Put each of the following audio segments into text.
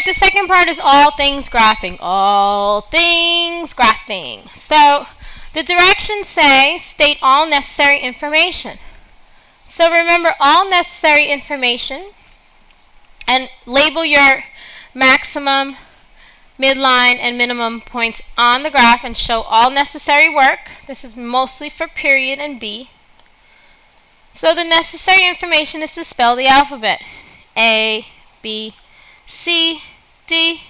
Alright, the second part is all things graphing. All things graphing. So, the directions say, state all necessary information. So remember all necessary information and label your maximum, midline, and minimum points on the graph and show all necessary work. This is mostly for period and B. So the necessary information is to spell the alphabet. A, B, C, D,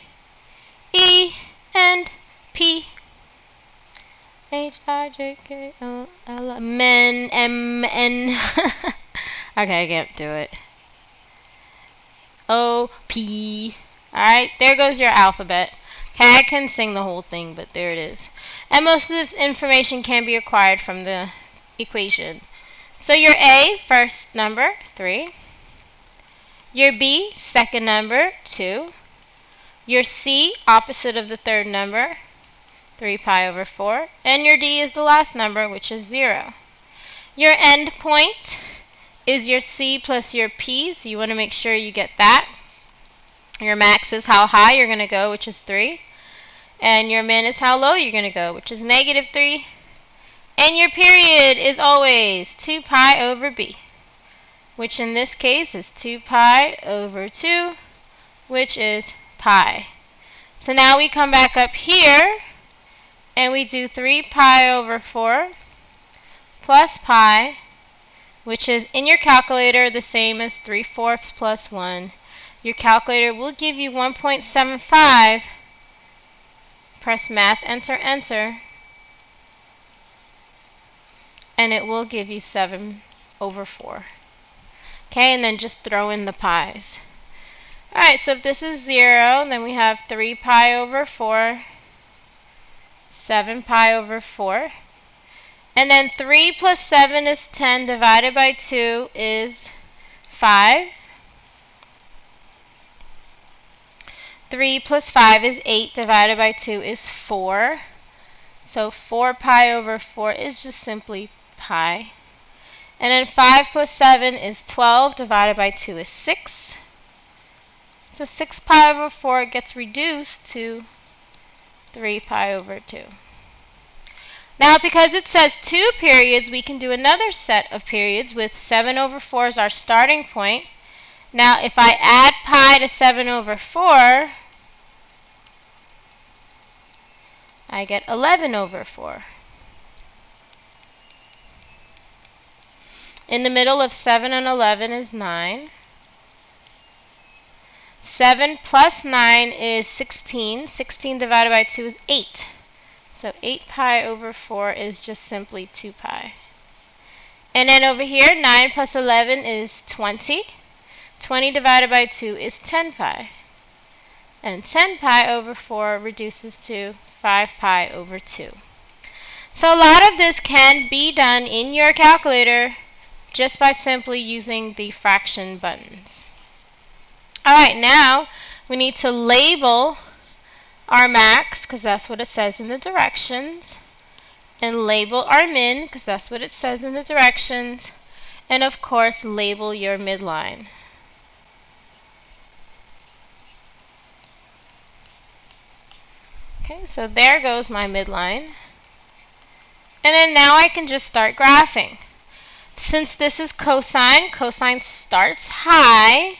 E, and P. H, I, J, K, L, L, Men, M, N. Okay, I can't do it. O, P. Alright, there goes your alphabet. Okay, I can sing the whole thing, but there it is. And most of the information can be acquired from the equation. So your A, first number, 3. Your B, second number, 2. Your C, opposite of the third number, 3 pi over 4. And your D is the last number, which is 0. Your end point is your C plus your P, so you want to make sure you get that. Your max is how high you're going to go, which is 3. And your min is how low you're going to go, which is negative 3. And your period is always 2 pi over B, which in this case is 2 pi over 2, which is pi. So now we come back up here, and we do 3 pi over 4 plus pi, which is in your calculator the same as 3/4 plus 1. Your calculator will give you 1.75. Press math, enter, enter, and it will give you 7 over 4. Okay, and then just throw in the pi's. Alright, so if this is 0, then we have 3 pi over 4, 7 pi over 4. And then 3 plus 7 is 10, divided by 2 is 5. 3 plus 5 is 8, divided by 2 is 4. So 4 pi over 4 is just simply pi. And then 5 plus 7 is 12, divided by 2 is 6. So 6 pi over 4 gets reduced to 3 pi over 2. Now, because it says 2 periods, we can do another set of periods with 7 over 4 as our starting point. Now, if I add pi to 7 over 4, I get 11 over 4. In the middle of 7 and 11 is 9. 7 plus 9 is 16. 16 divided by 2 is 8. So 8 pi over 4 is just simply 2 pi. And then over here, 9 plus 11 is 20. 20 divided by 2 is 10 pi. And 10 pi over 4 reduces to 5 pi over 2. So a lot of this can be done in your calculator just by simply using the fraction buttons. Alright, now we need to label our max, because that's what it says in the directions, and label our min, because that's what it says in the directions, and of course label your midline. Okay, so there goes my midline. And then now I can just start graphing. Since this is cosine, cosine starts high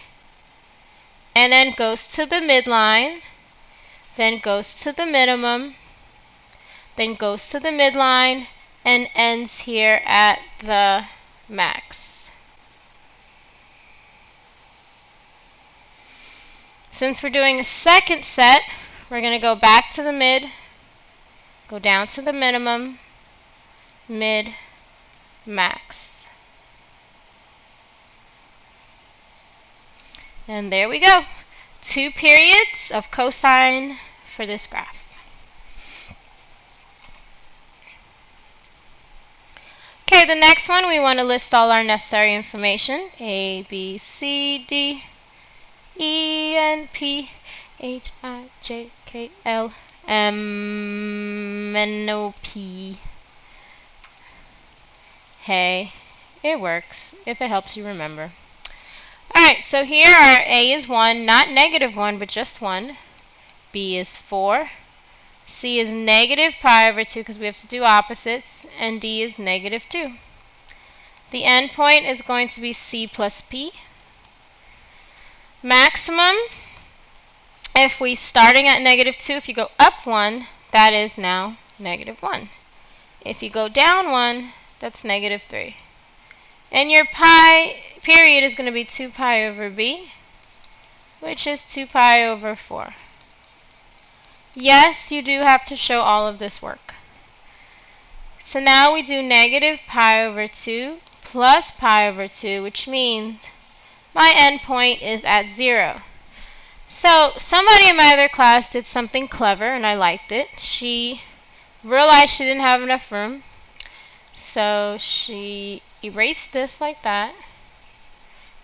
and then goes to the midline, then goes to the minimum, then goes to the midline, and ends here at the max. Since we're doing a second set, we're going to go back to the mid, go down to the minimum, mid, max. And there we go. 2 periods of cosine for this graph. Okay, the next one we want to list all our necessary information. A, B, C, D, E, and P, H, I, J, K, L, M, N, O, P. Hey, it works if it helps you remember. Alright, so here our A is 1, not negative 1, but just 1. B is 4. C is negative pi over 2 because we have to do opposites. And D is negative 2. The endpoint is going to be C plus P. Maximum, if we starting at negative 2, if you go up 1, that is now negative 1. If you go down 1, that's negative 3. And your pi period is going to be 2 pi over B, which is 2 pi over 4. Yes, you do have to show all of this work. So now we do negative pi over 2 plus pi over 2, which means my endpoint is at 0. So somebody in my other class did something clever, and I liked it. She realized she didn't have enough room, so she erased this like that,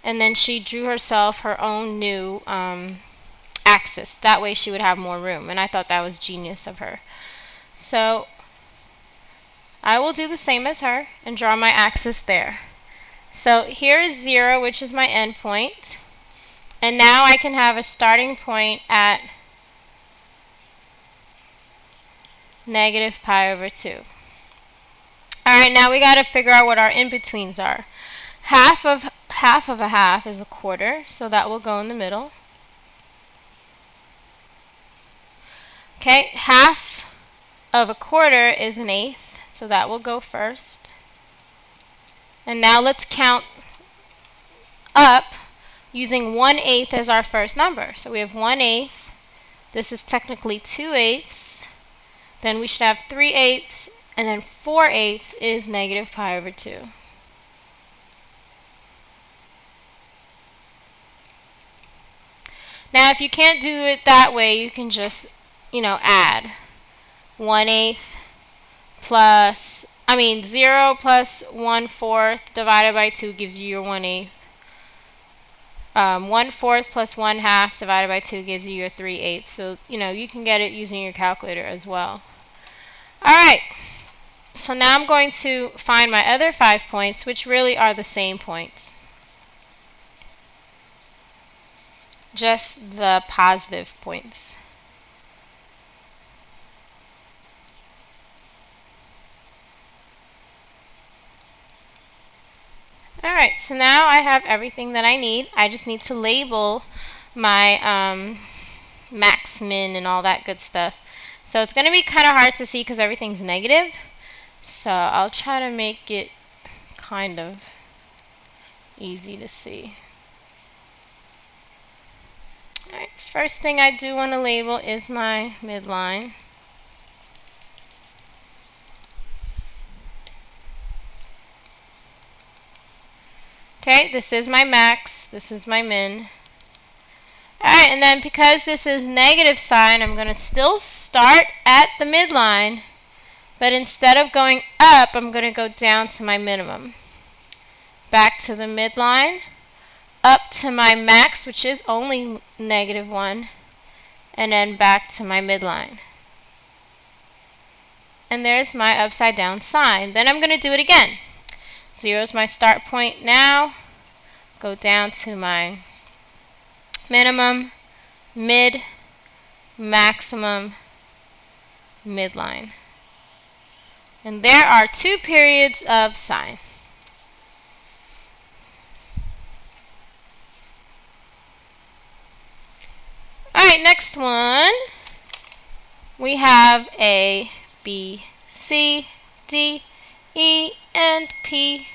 and then she drew herself her own new axis. That way she would have more room, and I thought that was genius of her. So I will do the same as her and draw my axis there. So here is 0, which is my endpoint. And now I can have a starting point at negative pi over 2. Alright, now we got to figure out what our in-betweens are. Half of a half is a quarter, so that will go in the middle. Okay, half of a quarter is an eighth, so that will go first. And now let's count up using 1/8 as our first number. So we have 1/8. This is technically 2/8. Then we should have 3/8, and then 4/8 is negative pi over 2. Now if you can't do it that way, you can just, add 1/8 plus 0 plus 1/4 divided by 2 gives you your 1/8. 1/4 plus 1/2 divided by 2 gives you your 3/8. So, you can get it using your calculator as well. Alright, so now I'm going to find my other 5 points, which really are the same points. Just the positive points. Alright, so now I have everything that I need. I just need to label my max, min, and all that good stuff. So it's going to be kind of hard to see because everything's negative. So I'll try to make it kind of easy to see. Alright, first thing I do want to label is my midline. Okay, this is my max, this is my min. Alright, and then because this is negative sign, I'm going to still start at the midline, but instead of going up, I'm going to go down to my minimum. Back to the midline, up to my max, which is only -1, and then back to my midline. And there's my upside down sign. Then I'm going to do it again. 0 is my start point now. Go down to my minimum, mid, maximum, midline. And there are 2 periods of sine. Alright, next one. We have A, B, C, D, E, and P,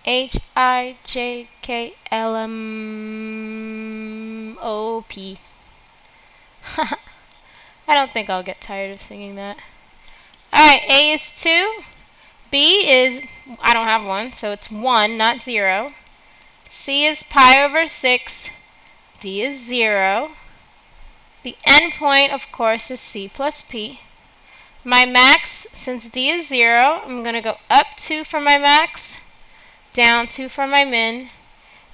H, I, J, K, L, M, O, P. I don't think I'll get tired of singing that. Alright, A is 2. B is, I don't have 1, so it's 1, not 0. C is pi over 6. D is 0. The endpoint, of course, is C plus P. My max, since D is 0, I'm going to go up 2 for my max, down 2 for my min,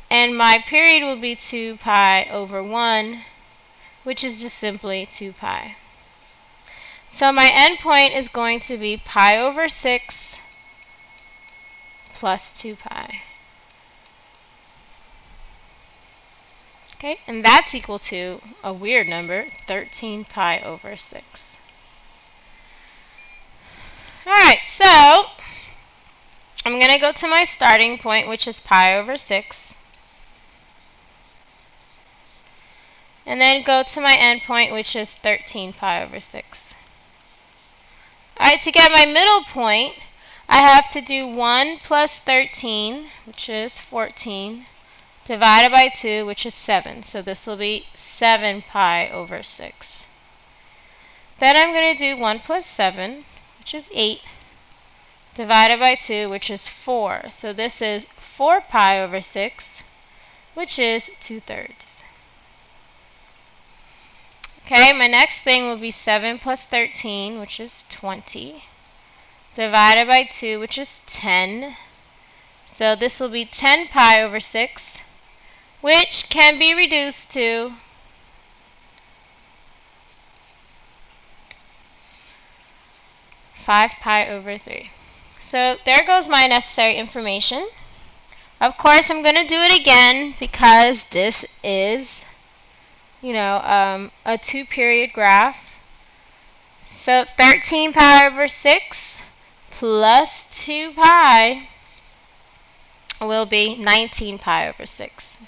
and my period will be 2 pi over 1, which is just simply 2 pi. So my endpoint is going to be pi over 6 plus 2 pi. Okay, and that's equal to a weird number, 13 pi over 6. Alright, so I'm going to go to my starting point, which is pi over 6. And then go to my end point, which is 13 pi over 6. Alright, to get my middle point, I have to do 1 plus 13, which is 14, divided by 2, which is 7. So this will be 7 pi over 6. Then I'm going to do 1 plus 7, which is 8, divided by 2, which is 4. So this is 4 pi over 6, which is 2/3. Okay, my next thing will be 7 plus 13, which is 20, divided by 2, which is 10. So this will be 10 pi over 6, which can be reduced to 5 pi over 3. So there goes my necessary information. Of course, I'm going to do it again because this is, a 2-period graph. So 13 pi over 6 plus 2 pi will be 19 pi over 6.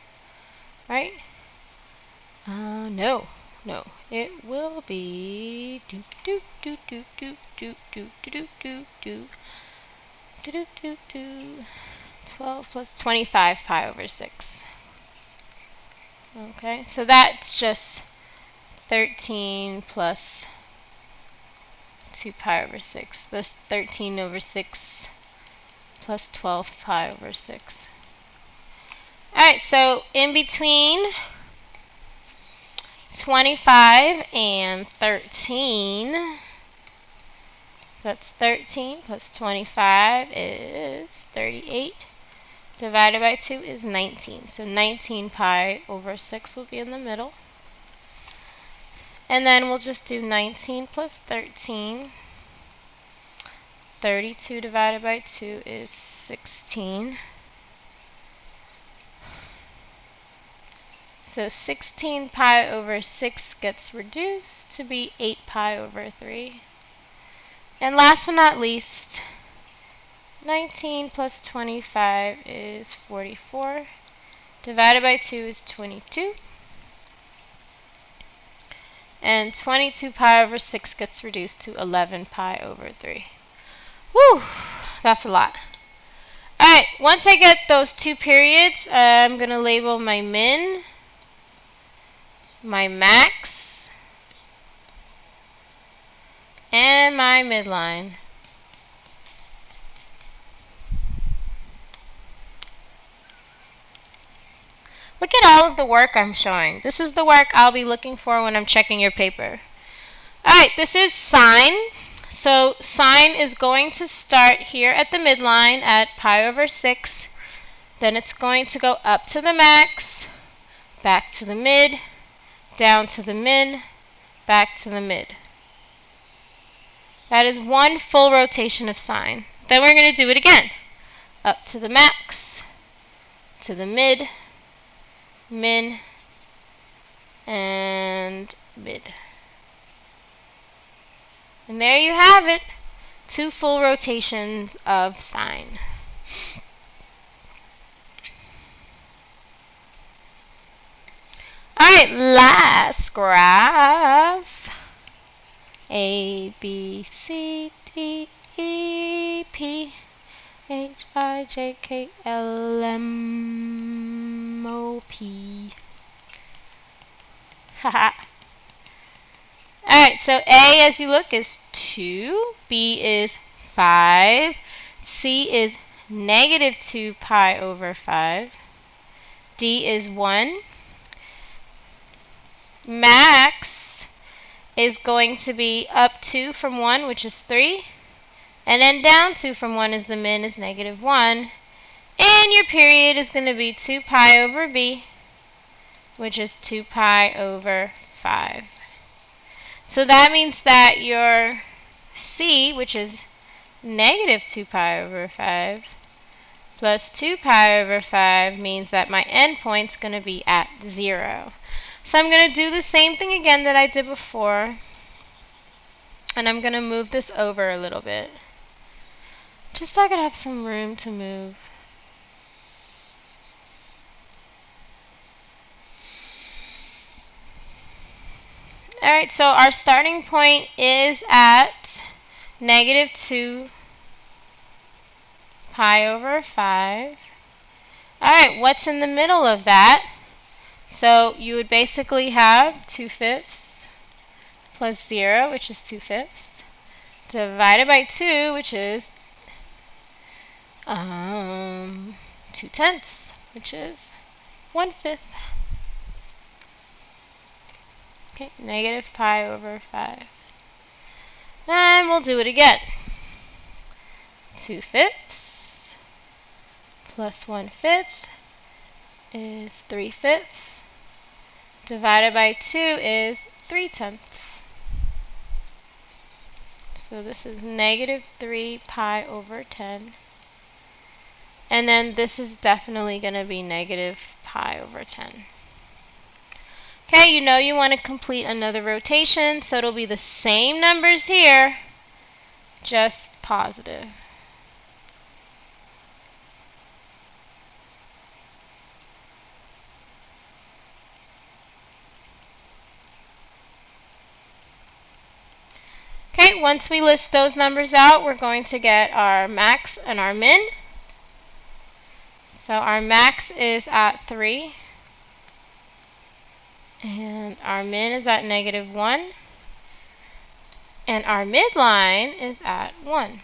Right? No. It will be 12 plus 25 pi over 6. Okay, so that's just 13 plus 2 pi over 6. That's 13 over 6 plus 12 pi over 6. Alright, so in between 25 and 13, so that's 13 plus 25 is 38. Divided by 2 is 19. So 19 pi over 6 will be in the middle. And then we'll just do 19 plus 13. 32 divided by 2 is 16. So 16 pi over 6 gets reduced to be 8 pi over 3. And last but not least, 19 plus 25 is 44. Divided by 2 is 22. And 22 pi over 6 gets reduced to 11 pi over 3. Woo! That's a lot. Alright, once I get those 2 periods, I'm going to label my min, my max, and my midline. Look at all of the work I'm showing. This is the work I'll be looking for when I'm checking your paper. Alright, this is sine. So sine is going to start here at the midline at pi over 6. Then it's going to go up to the max, back to the mid, down to the min, back to the mid. That is one full rotation of sine. Then we're going to do it again. Up to the max, to the mid, min, and mid. And there you have it. 2 full rotations of sine. Alright, last graph. A, B, C, D, E, P, H, I, J, K, L, M, O, P. Haha. Alright, so A, as you look, is 2. B is 5. C is negative 2 pi over 5. D is 1. Max is going to be up 2 from 1, which is 3. And then down 2 from 1 is the min, is negative 1. And your period is going to be 2 pi over B, which is 2 pi over 5. So that means that your C, which is negative 2 pi over 5, plus 2 pi over 5 means that my endpoint's going to be at 0. So I'm going to do the same thing again that I did before. And I'm going to move this over a little bit, just so I could have some room to move. Alright, so our starting point is at negative 2 pi over 5. Alright, what's in the middle of that? So you would basically have 2/5 plus 0, which is 2/5, divided by 2, which is 2/10, which is 1/5. Okay, negative pi over 5. And we'll do it again. 2/5 plus 1/5 is 3/5. Divided by 2 is 3/10. So this is negative 3 pi over 10. And then this is definitely going to be negative pi over 10. Okay, you know you want to complete another rotation, so it'll be the same numbers here, just positive. Okay, once we list those numbers out, we're going to get our max and our min. So our max is at 3. And our min is at negative 1. And our midline is at 1.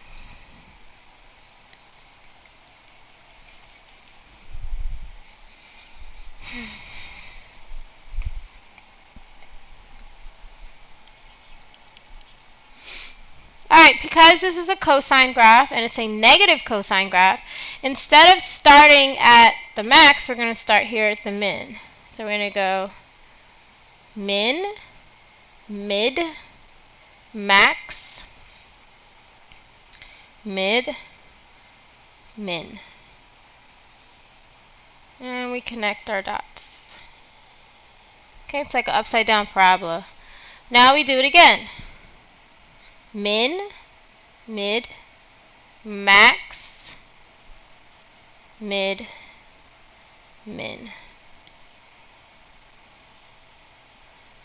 Alright, because this is a cosine graph and it's a negative cosine graph, instead of starting at the max, we're going to start here at the min. So we're going to go min, mid, max, mid, min. And we connect our dots. Okay, it's like an upside down parabola. Now we do it again. Min, mid, max, mid, min.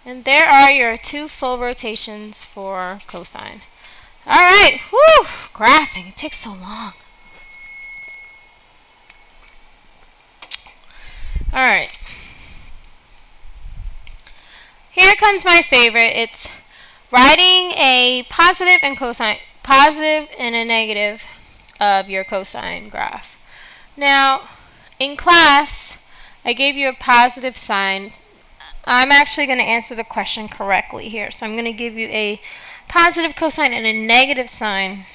And there are your 2 full rotations for cosine. Alright, whew, graphing, it takes so long. Alright. Here comes my favorite. It's writing a positive and a negative of your cosine graph. Now, in class, I gave you a positive sign. I'm actually going to answer the question correctly here. So I'm going to give you a positive cosine and a negative sign.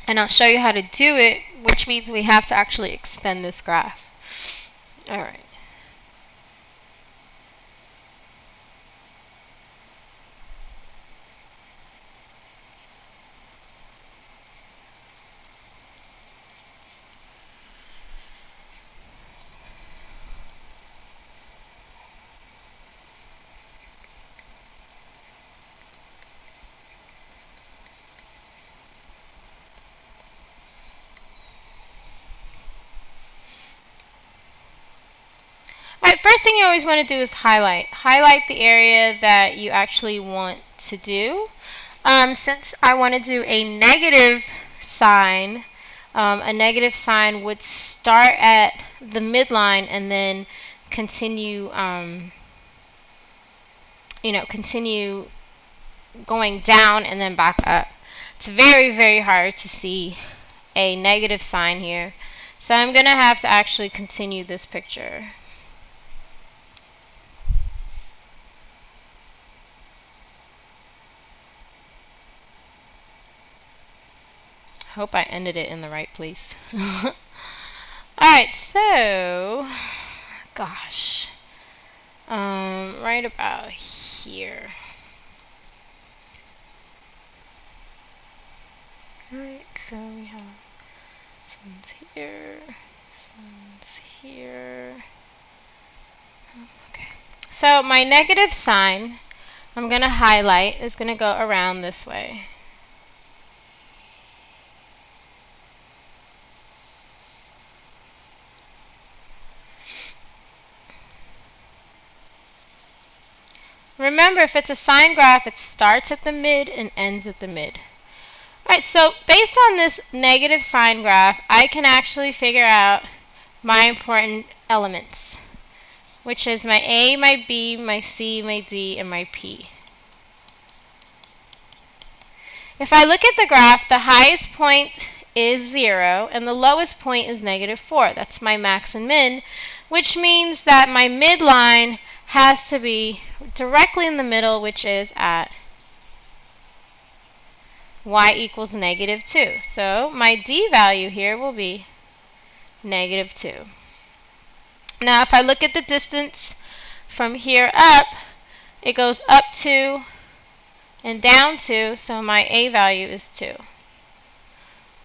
And I'll show you how to do it, which means we have to actually extend this graph. Alright. Alright, first thing you always want to do is highlight. Highlight the area that you actually want to do. Since I want to do a negative sign would start at the midline and then continue, continue going down and then back up. It's very, very hard to see a negative sign here. So I'm going to have to actually continue this picture. I hope I ended it in the right place. Alright, so, gosh, right about here. Alright, so we have one's here, one's here. Okay. So my negative sign, I'm going to highlight, is going to go around this way. Remember, if it's a sine graph, it starts at the mid and ends at the mid. Alright, so based on this negative sine graph, I can actually figure out my important elements, which is my A, my B, my C, my D, and my P. If I look at the graph, the highest point is 0, and the lowest point is -4. That's my max and min, which means that my midline has to be directly in the middle, which is at y equals -2. So my D value here will be -2. Now if I look at the distance from here up, it goes up 2 and down 2, so my A value is 2.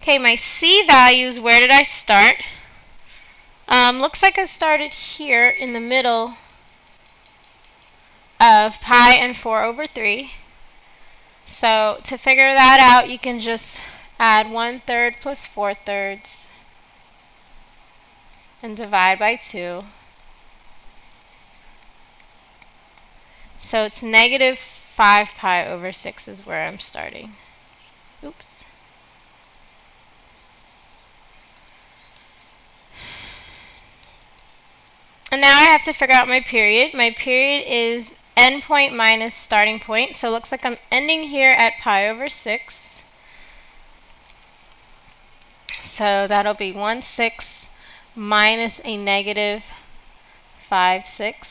Okay, my C values, where did I start? Looks like I started here in the middle of pi and 4/3. So to figure that out, you can just add 1/3 plus 4/3 and divide by 2. So it's -5 pi over 6 is where I'm starting. Oops. And now I have to figure out my period. My period is endpoint minus starting point. So it looks like I'm ending here at pi over 6. So that'll be 1/6 minus a -5/6.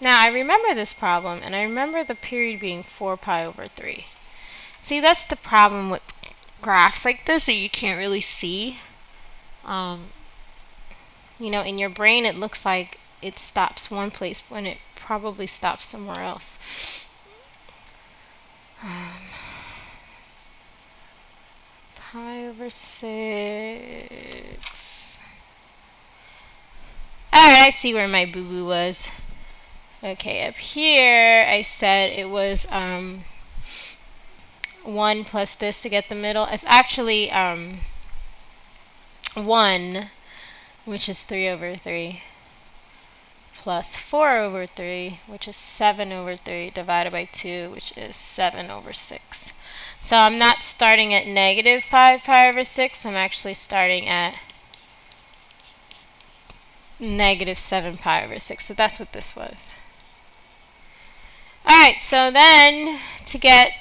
Now I remember this problem, and I remember the period being 4 pi over 3. See, that's the problem with graphs like this that you can't really see. You know, in your brain it looks like it stops one place when it probably stops somewhere else. Pi over 6. Alright, I see where my boo-boo was. Okay, up here I said it was 1 plus this to get the middle. It's actually 1, which is 3/3, plus 4/3, which is 7/3, divided by 2, which is 7/6. So I'm not starting at -5 pi over 6, I'm actually starting at -7 pi over 6. So that's what this was. Alright, so then to get,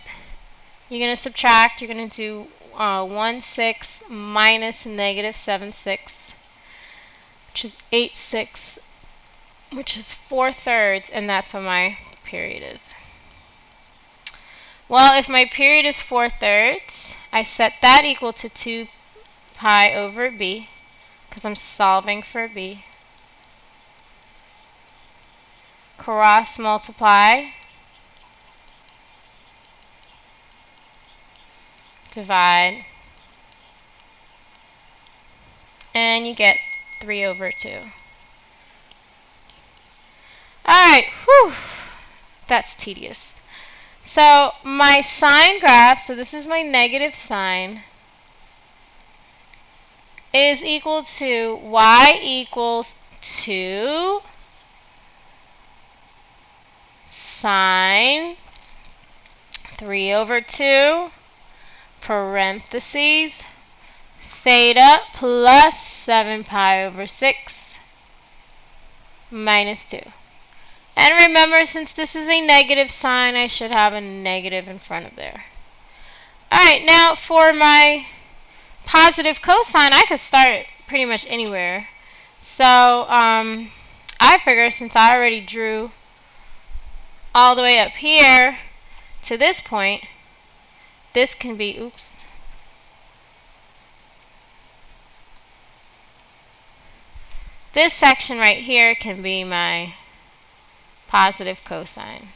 you're going to subtract, you're going to do 1/6 minus -7/6, which is 8/6, which is 4/3, and that's what my period is. Well, if my period is 4/3, I set that equal to 2 pi over b, because I'm solving for b. Cross multiply, divide, and you get 3/2. Alright, whew, that's tedious. So my sine graph, so this is my negative sine, is equal to y equals 2 sine 3/2 parentheses theta plus 7 pi over 6 minus 2. And remember, since this is a negative sign, I should have a negative in front of there. Alright, now for my positive cosine, I could start pretty much anywhere. So, I figure since I already drew all the way up here to this point, this can be, oops, this section right here can be my positive cosine.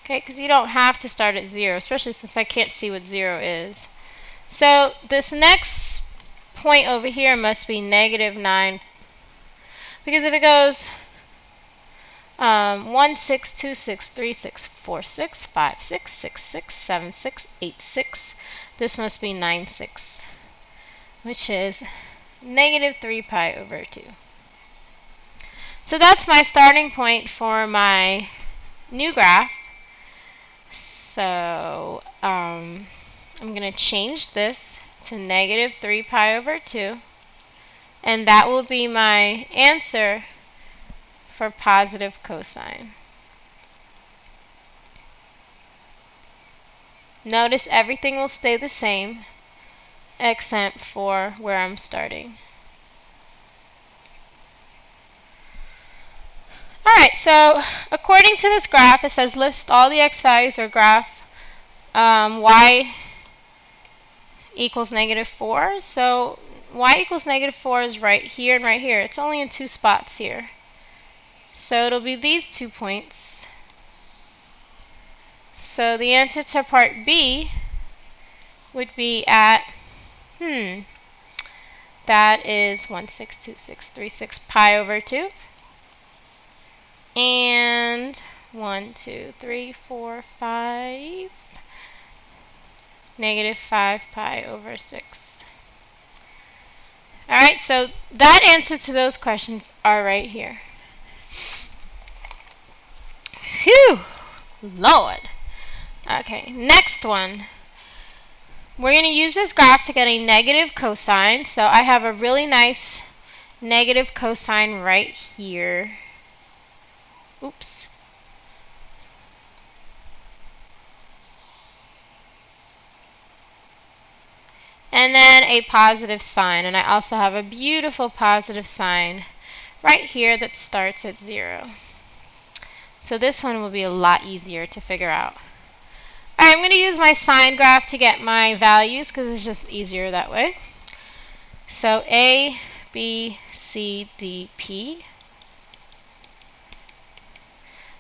Okay, because you don't have to start at 0, especially since I can't see what 0 is. So this next point over here must be negative 9, because if it goes 1, 6, 2, 6, 3, 6, 4, 6, 5, 6, 6, 6, 7, 6, 8, 6, this must be 9, 6, which is negative 3 pi over 2. So that's my starting point for my new graph. So I'm going to change this to negative 3 pi over 2, and that will be my answer for positive cosine. Notice everything will stay the same except for where I'm starting. Alright, so according to this graph, it says list all the x values or graph y equals negative 4. So y equals negative 4 is right here and right here. It's only in 2 spots here. So it'll be these 2 points. So the answer to part B would be at, that is 1,62636 pi over 2. And 1, 2, 3, 4, 5, negative 5 pi over 6. Alright, so that answer to those questions are right here. Phew! Lord! Okay, next one. We're going to use this graph to get a negative cosine. So I have a really nice negative cosine right here. Oops. And then a positive sign. And I also have a beautiful positive sign right here that starts at 0. So this one will be a lot easier to figure out. Alright, I'm going to use my sine graph to get my values because it's just easier that way. So A, B, C, D, P.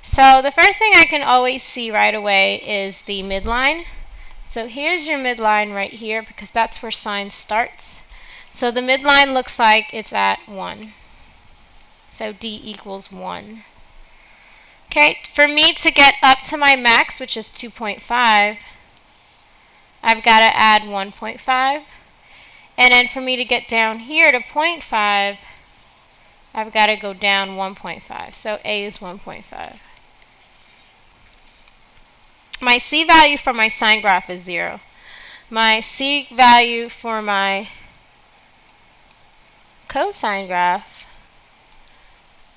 So the first thing I can always see right away is the midline. So here's your midline right here because that's where sine starts. So the midline looks like it's at 1. So D equals 1. Okay, for me to get up to my max, which is 2.5, I've got to add 1.5. And then for me to get down here to 0.5, I've got to go down 1.5. So A is 1.5. My C value for my sine graph is 0. My C value for my cosine graph,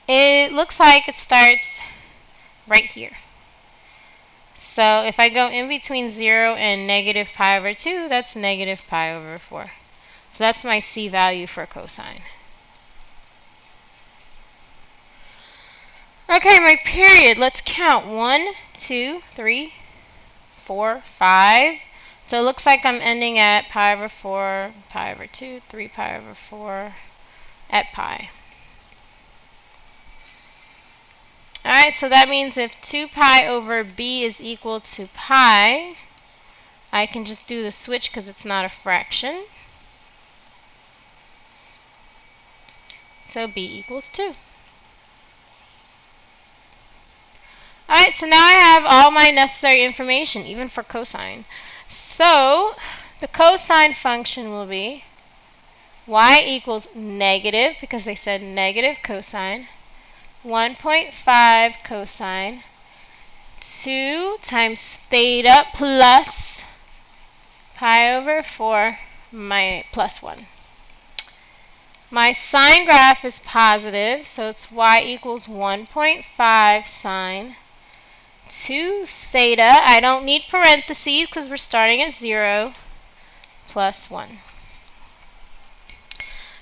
it looks like it starts right here. So if I go in between 0 and negative pi over 2, that's negative pi over 4. So that's my C value for cosine. Okay, my period. Let's count. 1, 2, 3, 4, 5. So it looks like I'm ending at pi over 4, pi over 2, 3 pi over 4 at pi. Alright, so that means if 2 pi over b is equal to pi, I can just do the switch because it's not a fraction. So b equals 2. Alright, so now I have all my necessary information, even for cosine. So the cosine function will be y equals negative, because they said negative cosine, 1.5 cosine, 2 times theta plus pi over 4 plus 1. My sine graph is positive, so it's y equals 1.5 sine 2 theta. I don't need parentheses because we're starting at 0 plus 1.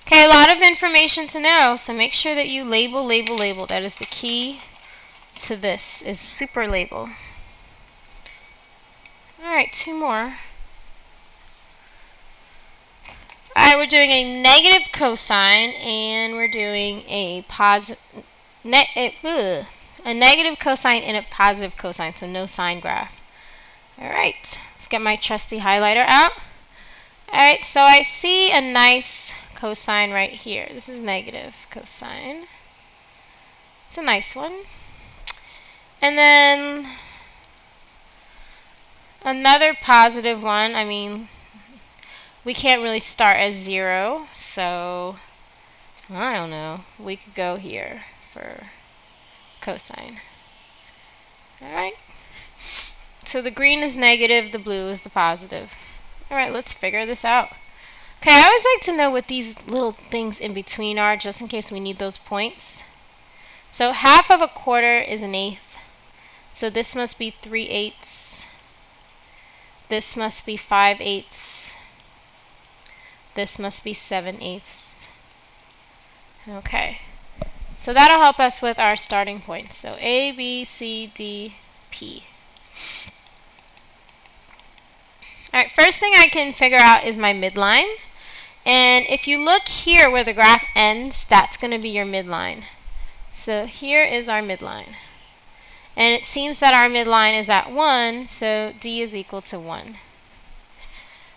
Okay, a lot of information to know, so make sure that you label, label, label. That is the key to this, is super label. Alright, 2 more. Alright, we're doing a negative cosine, and we're doing a negative cosine and a positive cosine, so no sine graph. Alright, let's get my trusty highlighter out. Alright, so I see a nice cosine right here. This is negative cosine. It's a nice one. And then another positive one. I mean, we can't really start as 0, so I don't know. We could go here for cosine. Alright. So the green is negative, the blue is the positive. Alright, let's figure this out. Okay, I always like to know what these little things in between are, just in case we need those points. So half of a quarter is an eighth. So this must be 3/8. This must be 5/8. This must be 7/8. Okay. So that'll help us with our starting points. So A, B, C, D, P. Alright, first thing I can figure out is my midline. And if you look here where the graph ends, that's going to be your midline. So here is our midline. And it seems that our midline is at 1, so D is equal to 1.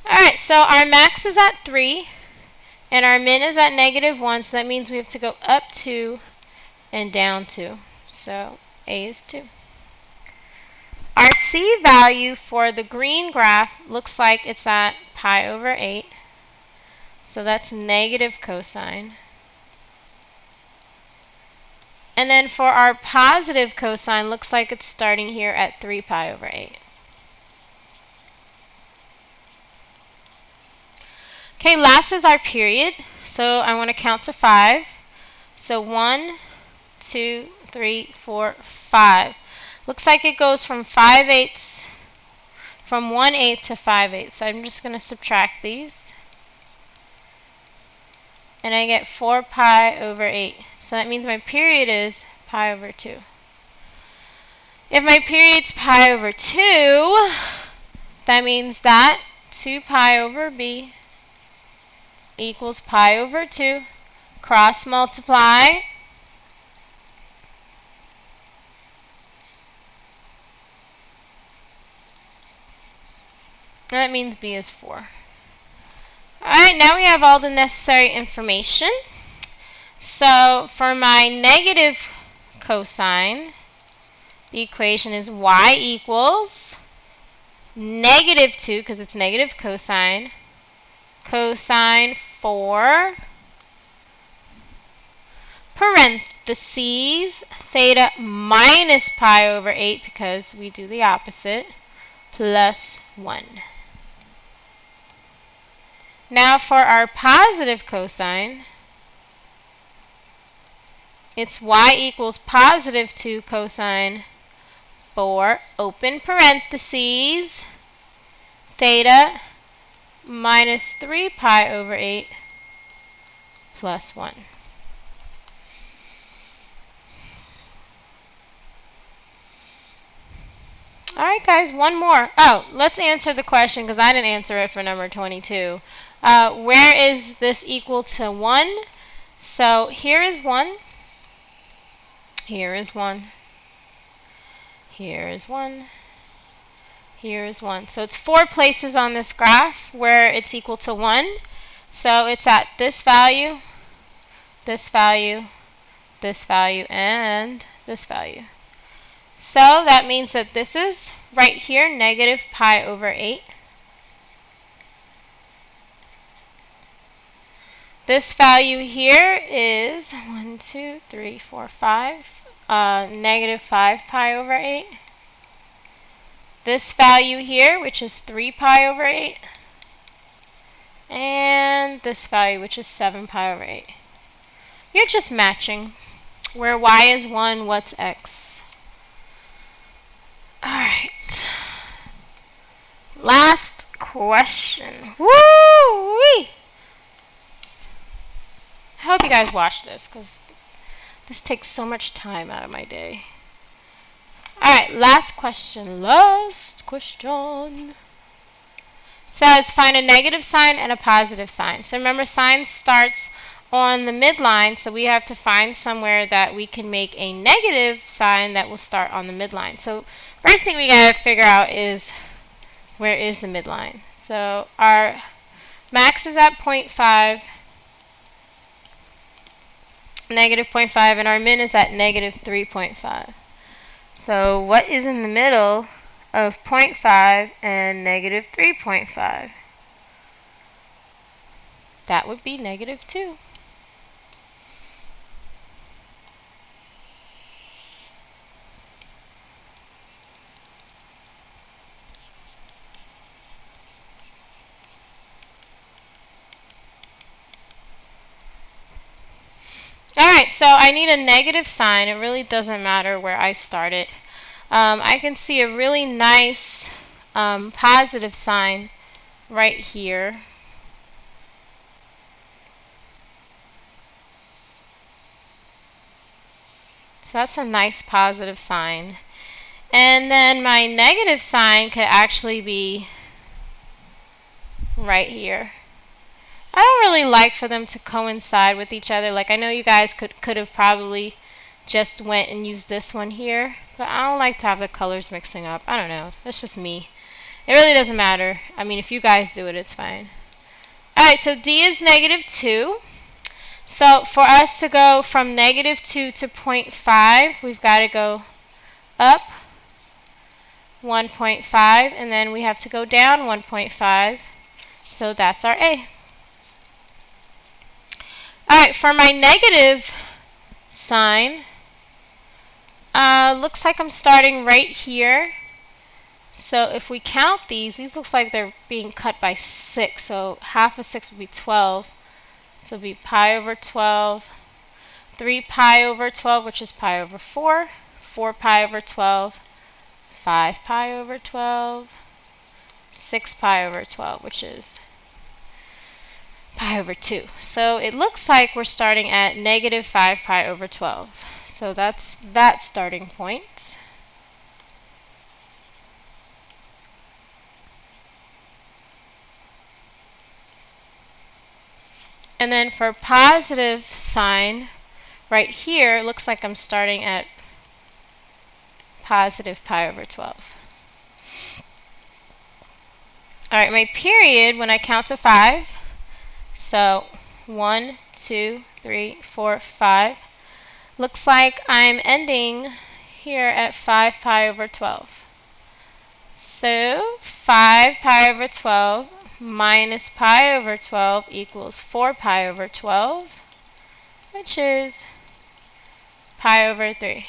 Alright, so our max is at 3, and our min is at -1, so that means we have to go up 2 and down 2. So A is 2. Our C value for the green graph looks like it's at pi/8. So that's negative cosine. And then for our positive cosine, looks like it's starting here at 3 pi/8. Okay, last is our period. So I want to count to 5. So 1, 2, 3, 4, 5. Looks like it goes from 5/8, from 1/8 to 5/8. So I'm just going to subtract these. And I get 4 pi/8. So that means my period is pi/2. If my period's pi/2, that means that 2 pi/b equals pi/2. Cross multiply. And that means b is 4. Alright, now we have all the necessary information. So for my negative cosine, the equation is y equals -2, because it's negative cosine, cosine 4, parentheses, theta minus pi/8, because we do the opposite, plus 1. Now for our positive cosine, it's y equals +2 cosine 4, open parentheses, theta minus 3 pi/8 plus 1. Alright guys, one more. Oh, let's answer the question, because I didn't answer it for number 22. Where is this equal to 1? So here is 1. Here is 1. Here is 1. Here is 1. So it's 4 places on this graph where it's equal to 1. So it's at this value, this value, this value, and this value. So that means that this is right here, negative pi/8. This value here is 1, 2, 3, 4, 5, negative 5 pi/8. This value here, which is 3 pi/8. And this value, which is 7 pi/8. You're just matching. Where y is 1, what's x? Alright. Last question. Woo-wee! I hope you guys watch this, because this takes so much time out of my day. Alright, last question. Last question. says find a negative sign and a positive sign. So remember, sign starts on the midline, so we have to find somewhere that we can make a negative sign that will start on the midline. So first thing we gotta figure out is, where is the midline? So our max is at 0.5, negative 0.5, and our min is at negative 3.5. So what is in the middle of 0.5 and negative 3.5? That would be negative 2. Alright, so I need a negative sign. It really doesn't matter where I start it. I can see a really nice positive sign right here. So that's a nice positive sign. And then my negative sign could actually be right here. I don't really like for them to coincide with each other. Like, I know you guys could have probably just went and used this one here, but I don't like to have the colors mixing up. I don't know. That's just me. It really doesn't matter. I mean, if you guys do it, it's fine. Alright, so D is negative 2. So for us to go from negative 2 to 0.5, we've got to go up 1.5, and then we have to go down 1.5. So that's our A. Alright, for my negative sign, looks like I'm starting right here. So if we count these looks like they're being cut by 6. So half of 6 would be 12. So it would be pi over 12, 3 pi over 12, which is pi over 4, 4 pi over 12, 5 pi over 12, 6 pi over 12, which is pi over 2. So it looks like we're starting at negative 5 pi over 12. So that's that starting point. And then for positive sign, right here, it looks like I'm starting at positive pi over 12. Alright, my period, when I count to 5, so 1, 2, 3, 4, 5, looks like I'm ending here at 5 pi over 12. So 5 pi over 12 minus pi over 12 equals 4 pi over 12, which is pi over 3.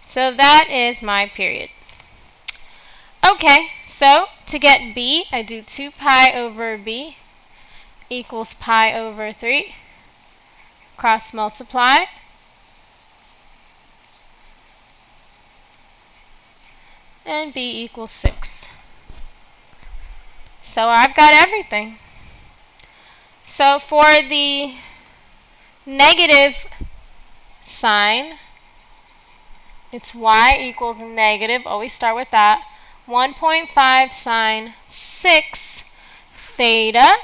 So that is my period. Okay, so to get B, I do 2 pi over B equals pi over 3. Cross multiply. And B equals 6. So I've got everything. So for the negative sign, it's y equals negative. Always start with that. 1.5 sine 6 theta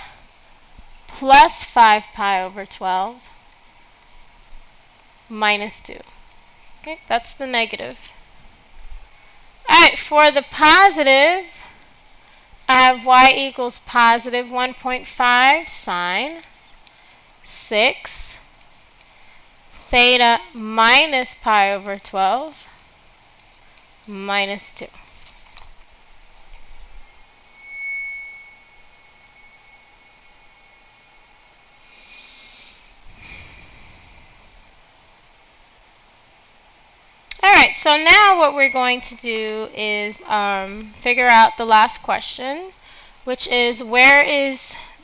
plus 5 pi over 12 minus 2. Okay, that's the negative. Alright, for the positive, I have y equals positive 1.5 sine 6 theta minus pi over 12 minus 2. Alright, so now what we're going to do is figure out the last question, which is where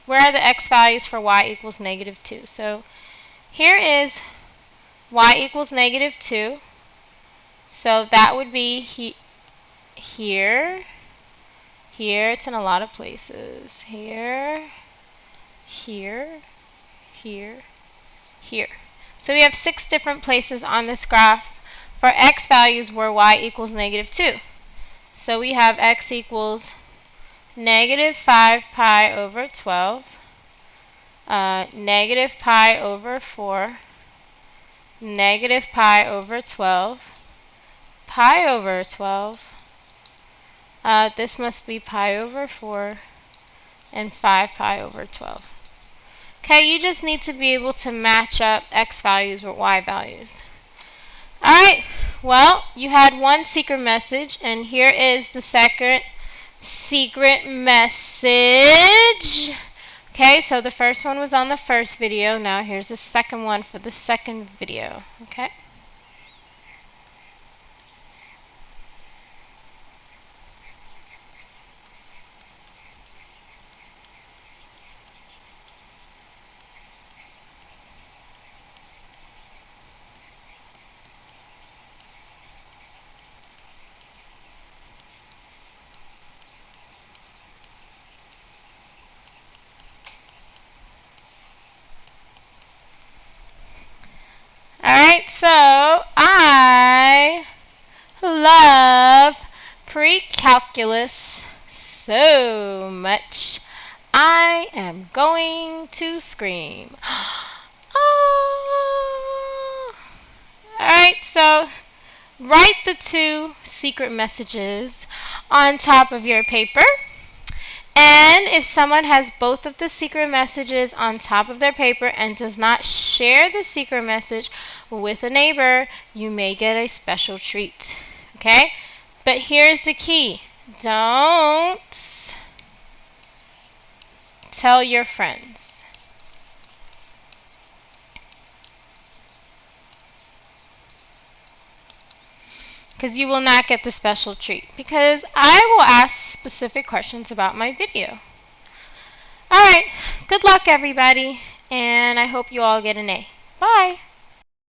are the x values for y equals negative 2. So here is y equals negative 2. So that would be here. Here, it's in a lot of places. Here, here, here, here. So we have 6 different places on this graph for x values where y equals negative 2. So we have x equals negative 5 pi over 12, negative pi over 4, negative pi over 12, pi over 12, this must be pi over 4, and 5 pi over 12. Okay, you just need to be able to match up x values with y values. Alright, well, you had one secret message, and here is the second secret message. Okay, so the first one was on the first video. Now here's the second one for the second video. Okay. Alright, so I love pre-calculus so much. I am going to scream. Oh. Alright, so write the 2 secret messages on top of your paper. And if someone has both of the secret messages on top of their paper and does not share the secret message with a neighbor, you may get a special treat. Okay? But here's the key. Don't tell your friends. Because you will not get the special treat. Because I will ask specific questions about my video. Alright, good luck everybody, and I hope you all get an A. Bye!